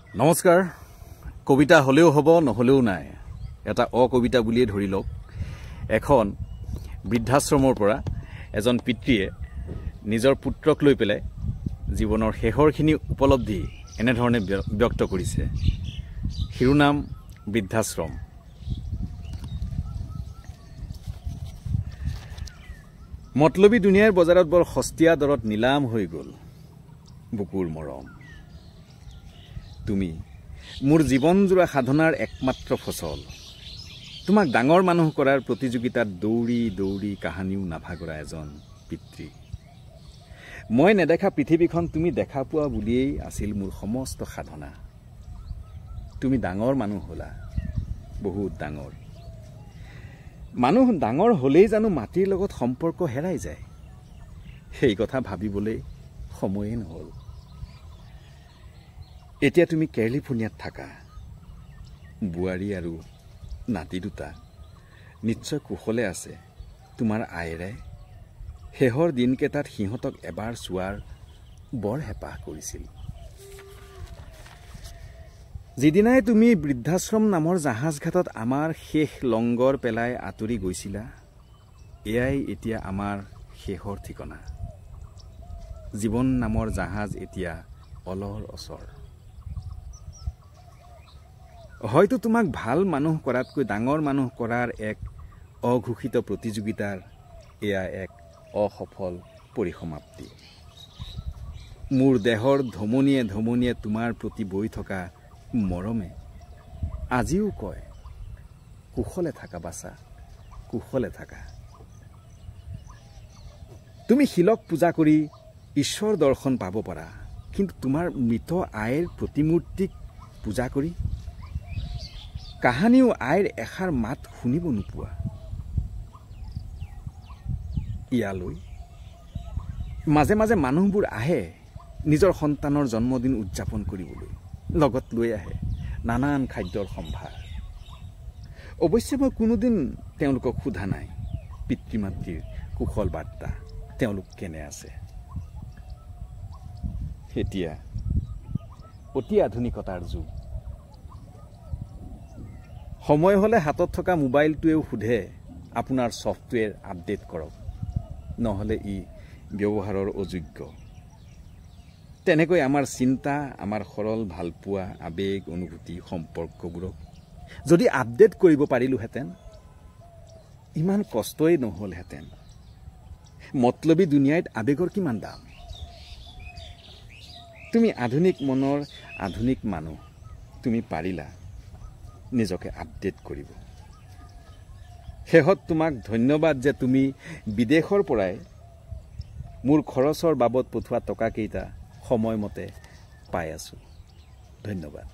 নমস্কাৰ। কবিতা হলেও হ'ব নহলেও নাই, এটা অকবিতা বুলিয়ে ধৰি লওক। এখন বৃদ্ধাশ্ৰমৰ পৰা এজন পিতৃয়ে নিজৰ পুত্ৰক লৈ পেলাই জীৱনৰ শেষৰখিনি উপলব্ধি এনেধৰণে ব্যক্ত কৰিছে। শিৰোনাম বৃদ্ধাশ্ৰম। মতলবী দুনিয়াৰ বজাৰত বৰ সস্তীয়া দৰত নিলাম হৈ গ'ল বুকুৰ মৰম। তুমি মোৰ জীৱনজোৰা সাধনাৰ একমাত্ৰ ফচল। তোমাক ডাঙৰ মানুহ কৰাৰ প্ৰতিযোগিতাত দৌৰি দৌৰি কাহানিও নাভাগৰা এজন পিতৃ। মই নেদেখা পৃথিৱীখন তুমি দেখা পোৱা বুলিয়েই আছিল মোৰ সমস্ত সাধনা। তুমি ডাঙৰ মানুহ হলা, বহুত ডাঙৰ। মানুহ ডাঙৰ হলেই জানো মাটিৰ লগত সম্পৰ্ক হেৰাই যায়? সেই কথা ভাবিবলৈ সময়ে নহল। এতিয়া তুমি কেলিফৰ্ণিয়াত থাকা। বোৱাৰী আৰু নাতি দুটা নিশ্চয় কুশলে আছে। তোমাৰ আইৰে শেষৰ দিনকেইটাত সিহঁতক এবাৰ চোৱাৰ বৰ হেঁপাহ কৰিছিল। যিদিনাই তুমি বৃদ্ধাশ্ৰম নামৰ জাহাজঘাটত আমাৰ শেষ লংগৰ পেলাই আঁতৰি গৈছিলা, এয়াই এতিয়া আমাৰ শেষৰ ঠিকনা। জীৱন নামৰ জাহাজ এতিয়া অলৰ অচৰ। হয়তো তোমাক ভাল মানুহ কৰাতকৈ ডাঙৰ মানুহ কৰাৰ এক অঘোষিত প্ৰতিযোগিতাৰ এয়া এক অসফল পৰিসমাপ্তি। মোৰ দেহৰ ধমনীয়ে ধমনীয়ে তোমাৰ প্ৰতি বৈ থকা মৰমে আজিও কয়, কুশলে থাকা বাছা, কুশলে থাকা। তুমি শিলক পূজা কৰি ঈশ্বৰ দৰ্শন পাব পাৰা, কিন্তু তোমাৰ মৃত আইৰ প্ৰতিমূৰ্তিক পূজা কৰি কাহানিও আইৰ এষাৰ মাত শুনিব নোপোৱা। ইয়ালৈ মাজে মাজে মানুহবোৰ আহে নিজৰ সন্তানৰ জন্মদিন উদযাপন কৰিবলৈ। লগত লৈ আহে নানান খাদ্যৰ সম্ভাৰ। অৱশ্যে মই কোনোদিন তেওঁলোকক সোধা নাই পিতৃ মাতৃৰ কুশল বাৰ্তা, তেওঁলোক কেনে আছে। এতিয়া অতি আধুনিকতাৰ যুগ। সময় হলে হাতত থকা মোবাইলটোৱেও সোধে আপোনাৰ ছফ্টৱেৰ আপডেট কৰক, নহলে ই ব্যৱহাৰৰ অযোগ্য। তেনেকৈ আমাৰ চিন্তা, আমাৰ সৰল ভালপোৱা, আবেগ, অনুভূতি, সম্পৰ্কবোৰক যদি আপডেট কৰিব পাৰিলোহেঁতেন, ইমান কষ্টই নহলহেঁতেন। মতলবী দুনিয়াত আবেগৰ কিমান দাম। তুমি আধুনিক মনৰ আধুনিক মানুহ, তুমি পাৰিলা নিজকে আপডেট কৰিব। শেষত তোমাক ধন্যবাদ যে তুমি বিদেশৰ পৰাই মোৰ খৰচৰ বাবদ পঠোৱা টকাকেইটা সময়মতে পাই আছো। ধন্যবাদ।